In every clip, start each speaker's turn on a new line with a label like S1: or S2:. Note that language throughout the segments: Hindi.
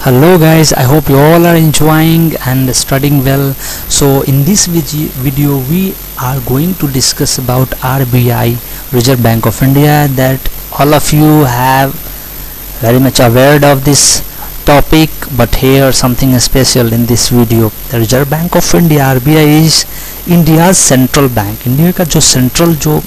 S1: Hello guys, I hope you all are enjoying and studying well. So in this video we are going to discuss about RBI, Reserve Bank of India, that all of you have very much aware of this topic, but here something special in this video. The Reserve Bank of India, RBI, is India's central bank. India का जो सेंट्रल जो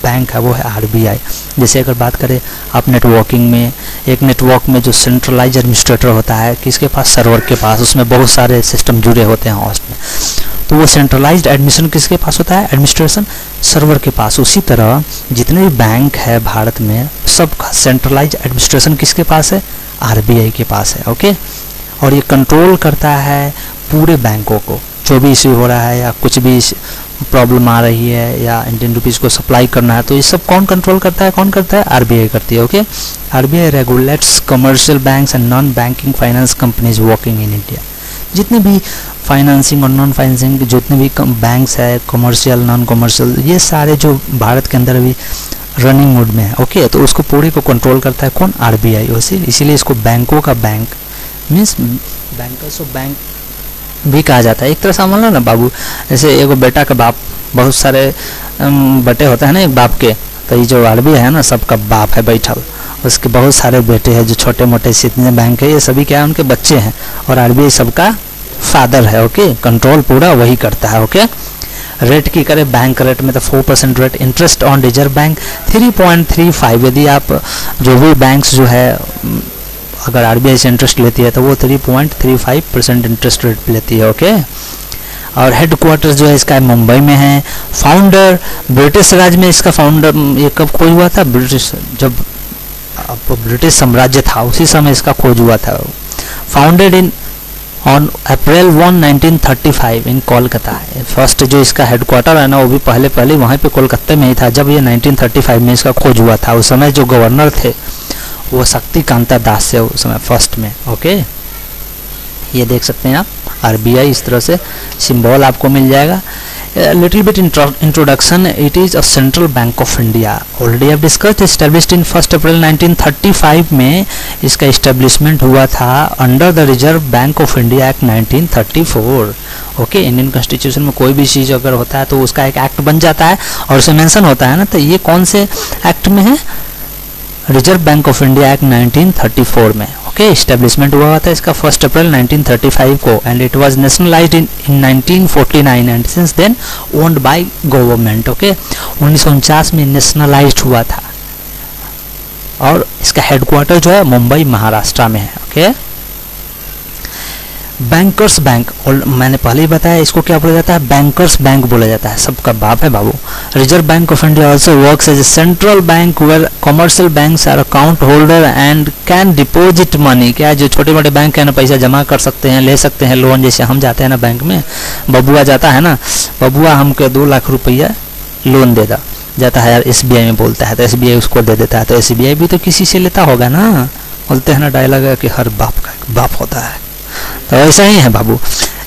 S1: बैंक है वो है आरबीआई। जैसे अगर बात करें आप नेटवर्किंग में, एक नेटवर्क में जो सेंट्रलाइज एडमिनिस्ट्रेटर होता है किसके पास, सर्वर के पास, उसमें बहुत सारे सिस्टम जुड़े होते हैं होस्ट में, तो वो सेंट्रलाइज्ड एडमिनिस्ट्रेशन किसके पास होता है, एडमिनिस्ट्रेशन सर्वर के पास। उसी तरह जितने भी बैंक है भारत में सबका सेंट्रलाइज एडमिनिस्ट्रेशन किसके पास है, आरबीआई के पास है। ओके, और ये कंट्रोल करता है पूरे बैंकों को, जो भी इश्यू हो रहा है या कुछ भी प्रॉब्लम आ रही है या इंडियन रुपीज़ को सप्लाई करना है, तो ये सब कौन कंट्रोल करता है, कौन करता है, आरबीआई करती है। Okay, RBI regulates commercial banks and non banking finance companies working in India. जितने भी फाइनेंसिंग और नॉन फाइनेंसिंग जितने भी बैंक्स है, कमर्शियल नॉन कमर्शियल, ये सारे जो भारत के अंदर अभी रनिंग मोड में है, ओके, तो उसको पूरे को कंट्रोल करता है कौन, आरबीआई। इसीलिए इसको बैंकों का bank means bankers of bank भी कहा जाता है। एक तरह से मान लो ना बाबू, जैसे एगो बेटा का बाप, बहुत सारे बेटे होते हैं ना एक बाप के, तो ये जो आरबीआई है ना सबका बाप है बैठल, उसके बहुत सारे बेटे हैं जो छोटे मोटे जितने बैंक है ये सभी क्या है, उनके बच्चे हैं, और आरबीआई सबका फादर है। ओके, कंट्रोल पूरा वही करता है। ओके, रेट की करें बैंक रेट में तो 4% rate, interest on reserve bank 3.35। यदि आप जो भी बैंक्स जो है अगर आरबीआई से इंटरेस्ट लेती है तो वो 3.35% इंटरेस्ट रेट लेती है। ओके, और हेडक्वार्टर्स जो है इसका मुंबई में है। फाउंडर ब्रिटिश राज में इसका फाउंडर ये कब खोज हुआ था, ब्रिटिश जब ब्रिटिश साम्राज्य था उसी समय इसका खोज हुआ था। Founded in on April 1, 1935 in Kolkata. First जो इसका हेडक्वार्टर है ना वो भी पहले वहाँ पे कोलकाता में ही था। जब ये 1935 में इसका खोज हुआ था, उस समय जो गवर्नर थे वो शक्तिकांता दास से उस समय फर्स्ट में। ओके, ये देख सकते हैं आप आरबीआई, इस तरह से सिंबल आपको मिल जाएगा। Little bit introduction, it is a central bank of India. Already have discussed, established in 1 अप्रैल 1935 में इसका इस्टेब्लिशमेंट हुआ था under the reserve bank of India act 1934। Okay, Indian constitution में कोई भी चीज़ अगर होता है तो उसका एक एक्ट बन जाता है और उसे मेंशन होता है ना, तो ये कौन से एक्ट में है, reserve bank of India act 1934 में। ओके, इस्टेब्लिशमेंट हुआ था इसका 1 अप्रैल 1935 को, and it was nationalised in 1949 and since then owned by government. Okay, 1949 में नेशनलाइज्ड हुआ था और इसका हेडक्वार्टर जो है मुंबई महाराष्ट्र में है। ओके, बैंकर्स बैंक, और मैंने पहले ही बताया इसको क्या बोला जाता है, बैंकर्स बैंक बोला जाता है, सबका बाप है बाबू। Reserve bank of India also works as a central bank where commercial banks are account holder and can deposit money. क्या जो छोटे मोटे बैंक है ना पैसा जमा कर सकते हैं, ले सकते हैं लोन। जैसे हम जाते हैं ना बैंक में, बबुआ जाता है ना, बबुआ हमको 2 लाख रुपया लोन दे जाता है यार, एसबीआई में बोलता है तो एसबीआई उसको दे देता है, तो एसबीआई भी तो किसी से लेता होगा ना। बोलते हैं ना डायलॉग कि हर बाप का एक बाप होता है, तो ऐसा ही है बाबू।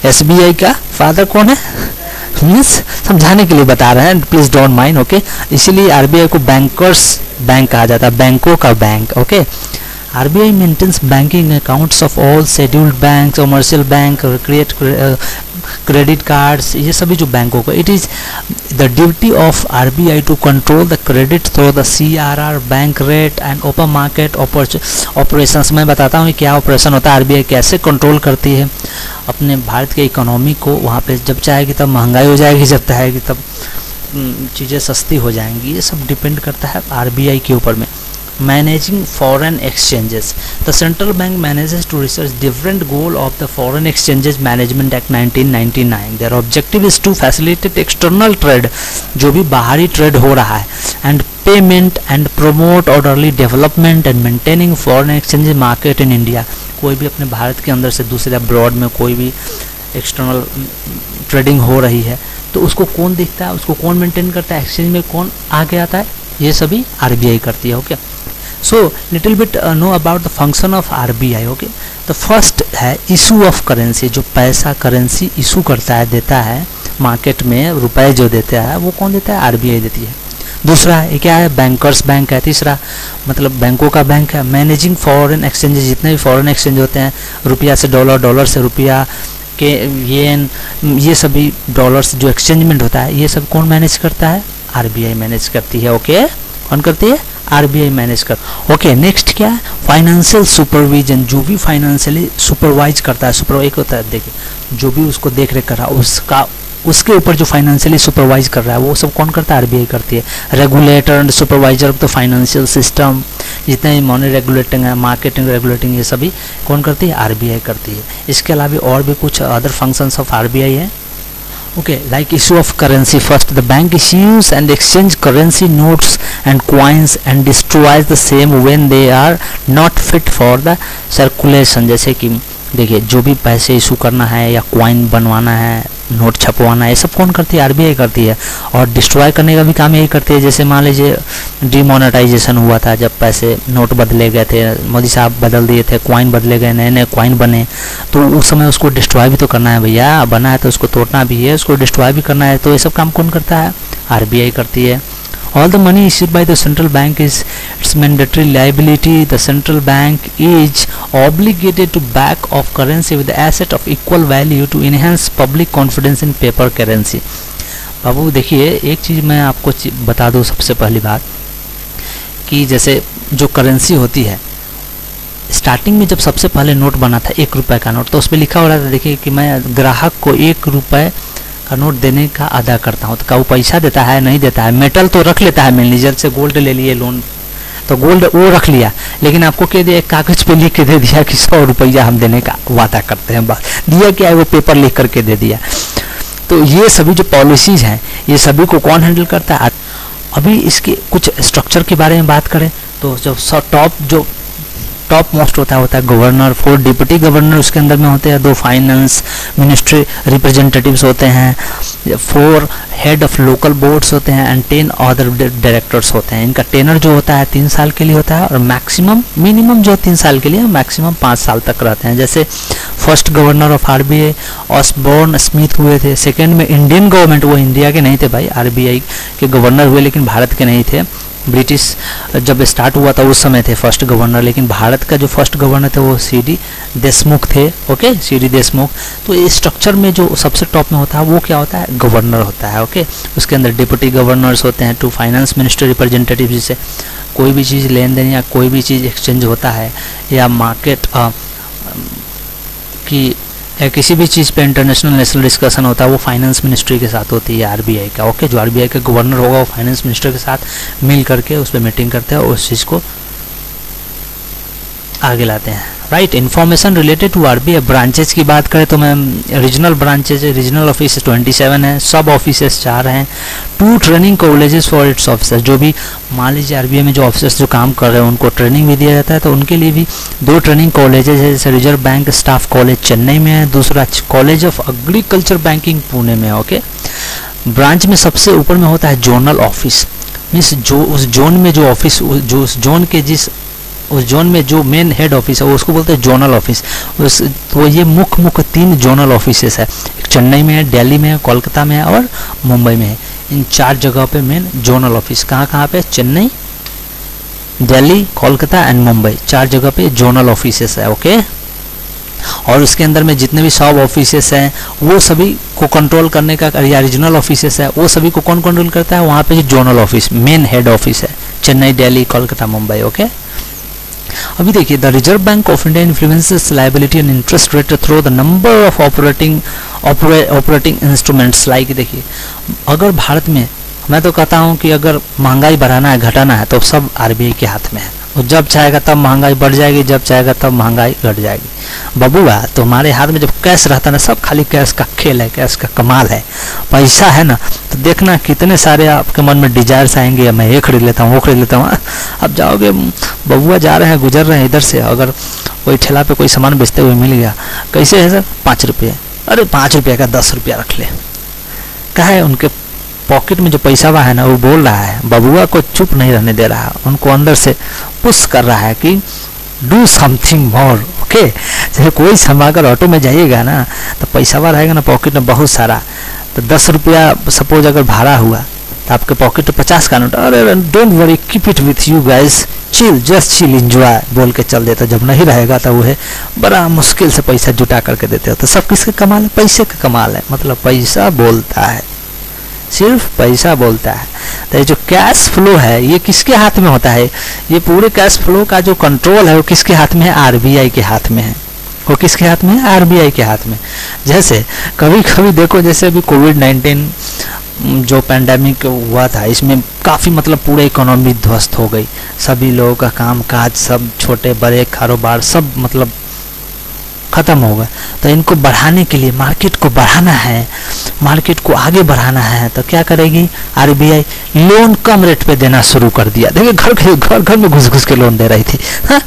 S1: एसबीआई का फादर कौन है, मीन्स समझाने के लिए बता रहे हैं, प्लीज डोंट माइंड। ओके, इसीलिए आरबीआई को बैंकर्स बैंक कहा जाता है, बैंकों का bank. Okay, RBI maintains banking accounts of all scheduled bank, commercial bank, credit cards, ये सभी जो बैंकों को, it is the duty of RBI to control the credit through the CRR, bank rate and open market operations. मैं बताता हूँ क्या ऑपरेशन होता है, आरबीआई कैसे कंट्रोल करती है अपने भारत के इकोनॉमी को। वहाँ पे जब चाहेगी तब महंगाई हो जाएगी, जब चाहेगी तब चीज़ें सस्ती हो जाएंगी, ये सब डिपेंड करता है आरबीआई के ऊपर में। Managing foreign exchanges, the central bank manages to research different goal of the Foreign Exchanges Management Act 1999. Their objective is to facilitate external trade, जो भी बाहरी ट्रेड हो रहा है, and payment and promote orderly development and maintaining foreign exchange market in India. कोई भी अपने भारत के अंदर से दूसरे अब्रॉड में कोई भी एक्सटर्नल ट्रेडिंग हो रही है तो उसको कौन देखता है, उसको कौन मेंटेन करता है, एक्सचेंज में कौन आगे आता है, ये सभी आरबीआई करती है। Okay, so little bit know about the function of RBI. Okay, तो फर्स्ट है इशू ऑफ करेंसी, जो पैसा करेंसी इशू करता है, देता है मार्केट में, रुपए जो देता है वो कौन देता है, आरबीआई देती है। दूसरा ये क्या है, बैंकर्स बैंक है। तीसरा मतलब बैंकों का बैंक है। मैनेजिंग फॉरेन एक्सचेंज, जितने भी फॉरेन एक्सचेंज होते हैं, रुपया से डॉलर, डॉलर से रुपया के येन, ये सभी डॉलर्स जो एक्सचेंजमेंट होता है ये सब कौन मैनेज करता है, आरबीआई मैनेज करती है। ओके, कौन करती है, आरबीआई मैनेज कर। ओके, नेक्स्ट क्या है, फाइनेंशियल सुपरविजन, जो भी फाइनेंशियली सुपरवाइज करता है, सुपर एक होता है देखिए, जो भी उसको देख रेख कर रहा है उसका, उसके ऊपर जो फाइनेंशियली सुपरवाइज कर रहा है वो सब कौन करता है, आरबीआई करती है। Regulator and supervisor of the financial system, जितने भी मनी रेगुलेटिंग है, मार्केटिंग रेगुलेटिंग, ये सभी कौन करती है, आरबीआई करती है। इसके अलावा और भी कुछ अदर फंक्शंस ऑफ आरबीआई है। Okay, like issue of currency. First, the bank issues and exchange currency notes and coins and destroys the same when they are not fit for the circulation. जैसे कि देखिए, जो भी पैसे इशू करना है या कॉइन बनवाना है, नोट छपवाना है, ये सब कौन करती है, आरबीआई करती है। और डिस्ट्रॉय करने का भी काम यही करती है। जैसे मान लीजिए डिमोनेटाइजेशन हुआ था, जब पैसे नोट बदले गए थे, मोदी साहब बदल दिए थे, कॉइन बदले गए, नए नए कॉइन बने, तो उस समय उसको डिस्ट्रॉय भी तो करना है भैया, बना है तो उसको तोड़ना भी है, उसको डिस्ट्रॉय भी करना है, तो ये सब काम कौन करता है, आरबीआई करती है। All the money issued by the central bank is its mandatory liability. The central bank is obligated to back off currency with the asset of equal value to enhance public confidence in paper currency. बाबू देखिए, एक चीज़ मैं आपको बता दूँ सबसे पहली बात, कि जैसे जो करेंसी होती है, स्टार्टिंग में जब सबसे पहले नोट बना था 1 रुपये का नोट, तो उसमें लिखा हो रहा था, देखिए कि मैं ग्राहक को 1 रुपये का नोट देने का अदा करता हूँ। तो क्या वो पैसा देता है, नहीं देता है। मेटल तो रख लेता है, मैनेजर से गोल्ड ले लिए लोन, तो गोल्ड वो रख लिया, लेकिन आपको कह दिया, एक कागज पे लिख के दे दिया कि 100 रुपया हम देने का वादा करते हैं, बस दिया क्या है, वो पेपर लिख करके दे दिया। तो ये सभी जो पॉलिसीज हैं, ये सभी को कौन हैंडल करता है। अभी इसके कुछ स्ट्रक्चर के बारे में बात करें तो जो टॉप मोस्ट होता है गवर्नर, 4 डिप्टी गवर्नर उसके अंदर में होते हैं, 2 फाइनेंस मिनिस्ट्री रिप्रेजेंटेटिव्स होते हैं, 4 हेड ऑफ लोकल बोर्ड्स होते हैं एंड 10 अदर डायरेक्टर्स होते हैं। इनका टेनर जो होता है 3 साल के लिए होता है, और मैक्सिमम मिनिमम जो 3 साल के लिए, मैक्सिमम 5 साल तक रहते हैं। जैसे first governor of RBI Osborne Smith हुए थे। सेकेंड में इंडियन गवर्नमेंट, वो इंडिया के नहीं थे भाई, आरबीआई के गवर्नर हुए लेकिन भारत के नहीं थे। ब्रिटिश जब स्टार्ट हुआ था उस समय थे फर्स्ट गवर्नर, लेकिन भारत का जो फर्स्ट गवर्नर थे वो सीडी देशमुख थे। Okay, CD Deshmukh. तो इस स्ट्रक्चर में जो सबसे टॉप में होता है वो क्या होता है, गवर्नर होता है। ओके, उसके अंदर डिप्टी गवर्नर्स होते हैं, 2 फाइनेंस मिनिस्टर रिप्रेजेंटेटिव, जिससे कोई भी चीज़ लेन देन या कोई भी चीज़ एक्सचेंज होता है या मार्केट की या किसी भी चीज़ पे इंटरनेशनल नेशनल डिस्कशन होता है, वो फाइनेंस मिनिस्ट्री के साथ होती है आरबीआई का। ओके, जो आरबीआई का गवर्नर होगा वो फाइनेंस मिनिस्टर के साथ मिल करके उस पर मीटिंग करते हैं और उस चीज़ को आगे लाते हैं। Right, information related to RBI branches की बात करें तो मैं रीजनल ब्रांचेज, रीजनल ऑफिस 27 है, सब ऑफिसेस 4 हैं, 2 training colleges for its officers. जो भी मान लीजिए आरबीआई में जो ऑफिसर्स जो काम कर रहे हैं उनको ट्रेनिंग भी दिया जाता है, तो उनके लिए भी 2 ट्रेनिंग कॉलेजेस है। जैसे reserve bank staff college Chennai में है, दूसरा college of agriculture banking Pune में है। ओके, ब्रांच में सबसे ऊपर में होता है जोनल ऑफिस, मीन्स जो उस जोन में जो ऑफिस, जो उस जोन के उस जोन में जो मेन हेड ऑफिस है वो उसको बोलते हैं जोनल ऑफिस। तो ये मुख्य 3 जोनल ऑफिसेस है, एक चेन्नई में है, दिल्ली में है, कोलकाता में है और मुंबई में है। इन 4 जगह पे मेन जोनल ऑफिस कहाँ पे, चेन्नई, दिल्ली, कोलकाता एंड मुंबई, 4 जगह पे जोनल ऑफिसेस है। ओके, और उसके अंदर में जितने भी सब ऑफिसेस हैं वो सभी को कंट्रोल करने का, या रीजनल ऑफिसेस है वो सभी को कौन कंट्रोल करता है, वहाँ पे zonal office main head office है, चेन्नई, दिल्ली, कोलकाता, मुंबई। ओके, अभी देखिए, the reserve bank of India influences liability and interest rate through the number of operating instruments. Like देखिए, अगर भारत में, मैं तो कहता हूँ कि अगर महंगाई बढ़ाना है, घटाना है, तो सब आरबीआई के हाथ में है। और जब चाहेगा तब महंगाई बढ़ जाएगी, जब चाहेगा तब महंगाई घट जाएगी। बबुआ, तो हमारे हाथ में जब कैश रहता है ना, सब खाली कैश का खेल है, कैश का कमाल है। पैसा है ना, तो देखना कितने सारे आपके मन में डिजायर्स आएंगे, मैं ये खरीद लेता हूँ, वो खरीद लेता हूँ। अब जाओगे, बबुआ जा रहे हैं, गुजर रहे हैं इधर से, अगर कोई ठेला पे कोई सामान बेचते हुए मिल गया, कैसे है सर, 5 रुपये, अरे 5 रुपये का 10 रुपया रख ले। कहा है उनके पॉकेट में जो पैसा हुआ है ना, वो बोल रहा है, बबुआ को चुप नहीं रहने दे रहा, उनको अंदर से पुश कर रहा है कि डू समथिंग मोर। ओके, जैसे कोई समय अगर ऑटो में जाइएगा ना, तो पैसा हुआ रहेगा ना पॉकेट में बहुत सारा, तो 10 रुपया सपोज अगर भाड़ा हुआ, तो आपके पॉकेट में 50 का नोट, अरे don't worry, keep it with you guys, chill, just chill, enjoy बोल के चल देते। जब नहीं रहेगा तो वो है बड़ा मुश्किल से पैसा जुटा करके देते हो। तो सब किसका कमाल है? पैसे का कमाल है। मतलब पैसा बोलता है, सिर्फ पैसा बोलता है। तो ये जो कैश फ्लो है ये किसके हाथ में होता है? ये पूरे कैश फ्लो का जो कंट्रोल है वो किसके हाथ में है? आरबीआई के हाथ में है। वो किसके हाथ में है? आरबीआई के हाथ में। जैसे कभी कभी देखो, जैसे अभी कोविड-19 जो पैंडेमिक हुआ था, इसमें काफ़ी मतलब पूरे इकोनॉमी ध्वस्त हो गई। सभी लोगों का काम काज, सब छोटे बड़े कारोबार सब मतलब ख़त्म हो गए। तो इनको बढ़ाने के लिए, मार्केट को बढ़ाना है, मार्केट को आगे बढ़ाना है, तो क्या करेगी आरबीआई? लोन कम रेट पे देना शुरू कर दिया। देखिए घर घर में घुस घुस के लोन दे रही थी, हाँ?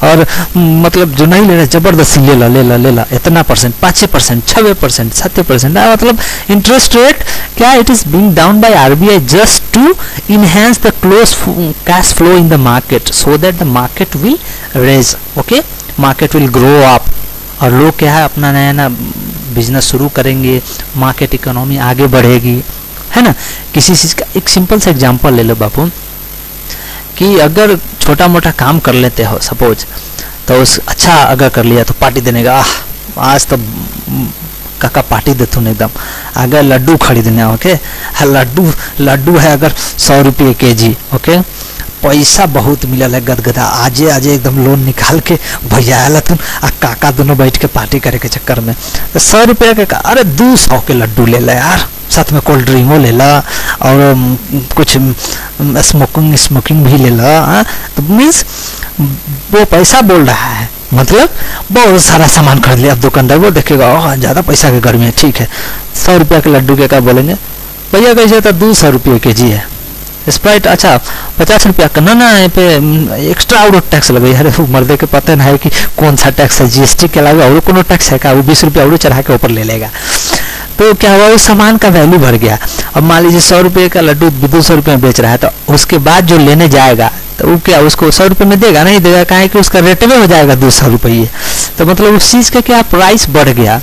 S1: और मतलब जो नहीं ले रहा जबरदस्ती ले ला इतना परसेंट, 5%, 6%, 7%, मतलब इंटरेस्ट रेट क्या, it is being down by RBI just to enhance the close cash flow in the market, so that the market will raise, okay, market will grow up, और लोग क्या है अपना नया नया बिजनेस शुरू करेंगे, मार्केट इकोनॉमी आगे बढ़ेगी, है ना। किसी चीज़ का एक सिंपल सा एग्जांपल ले लो बापू, कि अगर छोटा मोटा काम कर लेते हो सपोज, तो उस अच्छा अगर कर लिया तो पार्टी देने का, आज तो काका पार्टी देते हो एकदम, अगर लड्डू खरीदने, ओके, लड्डू है अगर 100 रुपये kg, ओके, पैसा बहुत मिलल है गदगदा, आजे एकदम लोन निकाल के भैया आला तुम आ काका दोनों बैठ के पार्टी करे के चक्कर में तो 100 रुपये के, अरे 200 के लड्डू ले ला यार, साथ में कोल्ड ड्रिंको ले ला और कुछ स्मोकिंग भी ले ला। तो मीन्स वो पैसा बोल रहा है, मतलब बहुत सारा सामान खरीद लिया। अब दुकानदार वो देखेगा ओह ज़्यादा पैसा के घर में, ठीक है 100 रुपये के लड्डू के क्या बोलेंगे भैया, कैसे था 200 रुपये kg है। स्प्राइट अच्छा 50 रुपया का, ना ये पे एक्स्ट्रा और टैक्स लगे। अरे वो मर्दे के पता नहीं है कि कौन सा टैक्स है, जीएसटी के अलावा और कोनो टैक्स है का, वो 20 रुपया और चढ़ा के ऊपर ले लेगा। तो क्या हुआ, उस सामान का वैल्यू बढ़ गया। अब मान लीजिए 100 रुपये का लड्डू 200 रुपये में बेच रहा है, तो उसके बाद जो लेने जाएगा तो वो क्या उसको 100 रुपये में देगा? नहीं देगा, कहा कि उसका रेट में हो जाएगा 200 रुपये। तो मतलब उस चीज़ का क्या प्राइस बढ़ गया,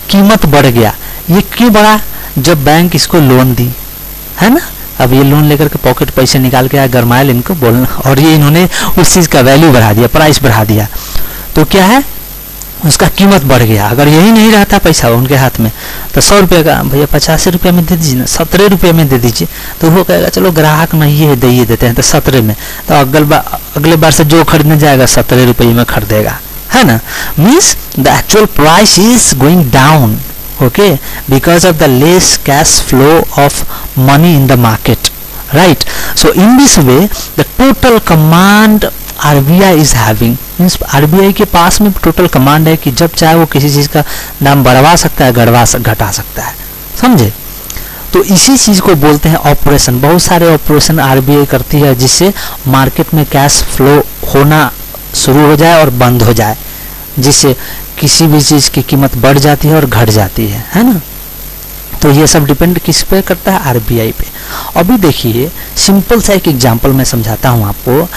S1: कीमत बढ़ गया। ये क्यों बढ़ा? जब बैंक इसको लोन दी, है ना। अब ये लोन लेकर के पॉकेट पैसे निकाल के आया, गरमायल इनको बोलना, और ये इन्होंने उस चीज़ का वैल्यू बढ़ा दिया, प्राइस बढ़ा दिया, तो क्या है उसका कीमत बढ़ गया। अगर यही नहीं रहता पैसा उनके हाथ में, तो 100 रुपये का भैया 85 रुपये में दे दीजिए ना, 17 रुपये में दे दीजिए, तो वो कहेगा चलो ग्राहक नहीं है दे देते हैं, तो 17 में, तो अगले बार से जो खरीदने जाएगा 17 रुपये में खरीदेगा, है ना। Means the actual price is going down, okay, because of the less cash flow of money in the market, right? So in this way the total command RBI is having, means RBI के पास में टोटल कमांड है कि जब चाहे वो किसी चीज़ का दाम बढ़वा सकता है, घटा सकता है, समझे। तो इसी चीज़ को बोलते हैं ऑपरेशन। बहुत सारे ऑपरेशन RBI करती है जिससे मार्केट में कैश फ्लो होना शुरू हो जाए और बंद हो जाए, जिससे किसी भी चीज़ की कीमत बढ़ जाती है और घट जाती है ना। तो ये सब डिपेंड किस पे करता है? आरबीआई पे। अभी देखिए सिंपल सा एक एग्जांपल मैं समझाता हूँ आपको।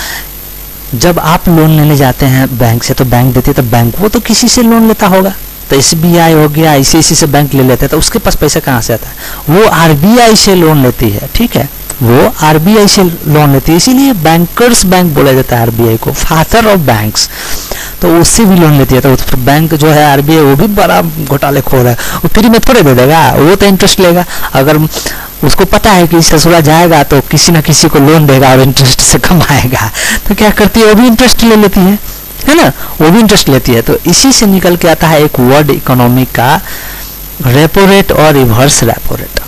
S1: जब आप लोन लेने जाते हैं बैंक से, तो बैंक देती है, तो बैंक वो तो किसी से लोन लेता होगा, तो एसबीआई हो गया, ICICI से बैंक ले लेते हैं, तो उसके पास पैसा कहाँ से आता है? वो आरबीआई से लोन लेती है, ठीक है, वो आरबीआई से लोन लेती है, इसीलिए बैंकर्स बैंक बोला जाता है आरबीआई को, फादर ऑफ बैंक्स। तो उससे भी लोन लेती है, तो फिर बैंक जो है आरबीआई वो भी बड़ा घोटालेखोर है, वो फ्री में थोड़े दे देगा, वो तो इंटरेस्ट लेगा। अगर उसको पता है कि ससुरा जाएगा तो किसी ना किसी को लोन देगा और इंटरेस्ट से कमाएगा, तो क्या करती है, वो भी इंटरेस्ट ले लेती है ना, वो भी इंटरेस्ट लेती है। तो इसी से निकल के आता है एक वर्ड इकोनॉमी का, रेपो रेट और रिवर्स रेपो रेट,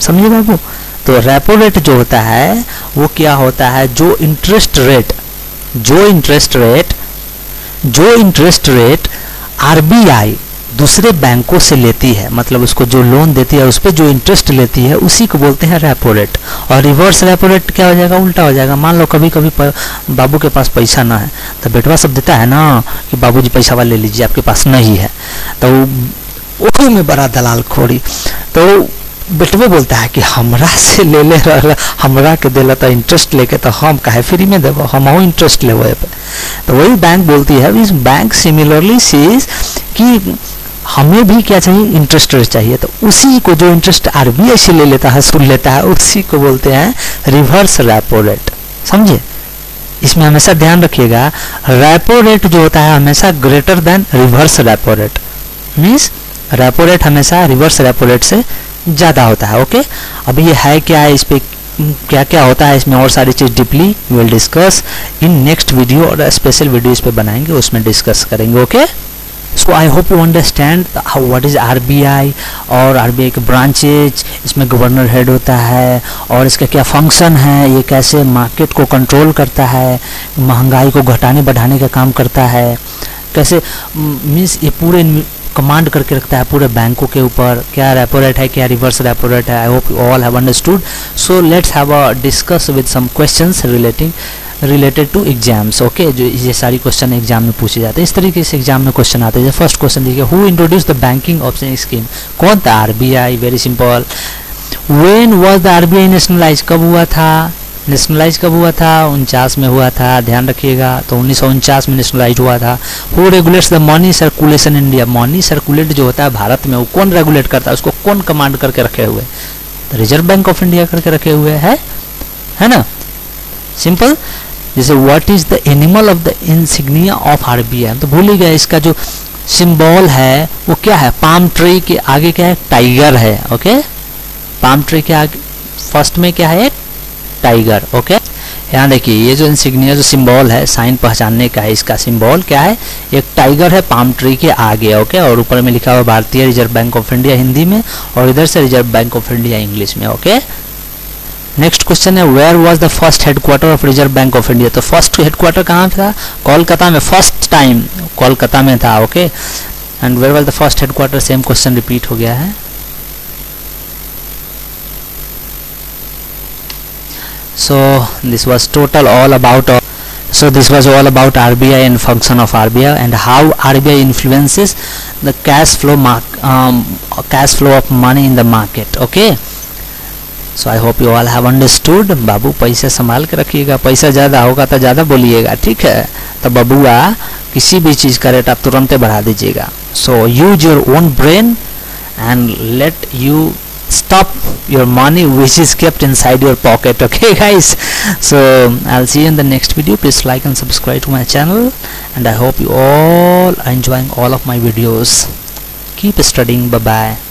S1: समझिए बाबू। तो रेपो रेट जो होता है वो क्या होता है, जो इंटरेस्ट रेट आरबीआई दूसरे बैंकों से लेती है, मतलब उसको जो लोन देती है उस पर जो इंटरेस्ट लेती है, उसी को बोलते हैं रेपो रेट। और रिवर्स रेपो रेट क्या हो जाएगा, उल्टा हो जाएगा। मान लो कभी कभी बाबू के पास पैसा ना है, तो बेटवा सब देता है ना कि बाबूजी पैसा वाला ले लीजिए, आपके पास नहीं है, तो वो में बड़ा दलाल खोरी, तो बेटवे बोलता है कि हमरा से ले हमरा के देला तो इंटरेस्ट लेके, तो हम काहे फ्री में देबो, हम इंटरेस्ट लेबो पे। तो वही बैंक बोलती है, इस बैंक सिमिलरली सीज कि हमें भी क्या चाहिए, इंटरेस्ट रेट चाहिए। तो उसी को जो इंटरेस्ट आरबीआई से ले लेता है, सुन लेता है, उसी को बोलते हैं रिवर्स रेपो रेट। समझे, इसमें हमेशा ध्यान रखिएगा, रेपो रेट जो होता है हमेशा greater than reverse repo rate, means repo rate हमेशा रिवर्स रेपो रेट से ज़्यादा होता है। ओके, अब ये है क्या है, इस पे क्या क्या होता है, इसमें और सारी चीज़ deeply will discuss in next video, और स्पेशल वीडियो इस पे बनाएंगे, उसमें डिस्कस करेंगे। Okay, so I hope you understand what is RBI और आरबीआई के ब्रांचेज, इसमें गवर्नर हेड होता है और इसका क्या फंक्शन है, ये कैसे मार्केट को कंट्रोल करता है, महंगाई को घटाने बढ़ाने का काम करता है, कैसे मीन्स ये पूरे कमांड करके रखता है पूरे बैंकों के ऊपर, क्या रेपो रेट है, क्या रिवर्स रेपो रेट है। I hope you all have understood. So let's have a discuss with some questions related to exams. Okay, जो ये सारी क्वेश्चन एग्जाम में पूछे जाते हैं, इस तरीके से एग्जाम में क्वेश्चन आते हैं। फर्स्ट क्वेश्चन देखिए, who introduce the banking option scheme, कौन था, RBI. Very simple. When was the RBI nationalise, कब हुआ था, नेशनलाइज कब हुआ था, 49 में हुआ था, ध्यान रखिएगा। तो 1949 में नेशनलाइज हुआ था। Who regulates the money circulation in India, money circulate जो होता है भारत में, वो कौन रेगुलेट करता है, उसको कौन कमांड करके रखे हुए, रिजर्व बैंक ऑफ इंडिया करके रखे हुए है ना, सिंपल। जैसे what is the animal of the insignia of RBI, तो भूल ही गए, इसका जो सिंबल है वो क्या है, पाम ट्री के आगे क्या है, टाइगर है। ओके, पाम ट्री के आगे फर्स्ट में क्या है, टाइगर। ओके, यहाँ देखिए, ये जो इंसिग्निया जो सिंबल है, साइन पहचानने का है, इसका सिंबल क्या है, एक टाइगर है पाम ट्री के आगे। ओके, और ऊपर में लिखा हुआ भारतीय reserve bank of India Hindi में, और इधर से reserve bank of India English में। ओके, नेक्स्ट क्वेश्चन है, where was the first headquarter of reserve bank of India, तो फर्स्ट हेडक्वार्टर कहाँ था, कोलकाता में, फर्स्ट टाइम कोलकाता में था। Okay, and where was the first headquarter, same question repeat हो गया है। So this was all about RBI and function of RBI and how RBI influences the cash flow of money in the market. Okay, so I hope you all have understood. बाबू पैसा संभाल के रखिएगा, पैसा ज़्यादा होगा तो ज़्यादा बोलिएगा, ठीक है। तो बबुआ किसी भी चीज़ का रेट आप तुरंत बढ़ा दीजिएगा। So use your own brain and let you stop your money which is kept inside your pocket. Okay guys, so I'll see you in the next video. Please like and subscribe to my channel, and I hope you all are enjoying all of my videos. Keep studying. Bye bye.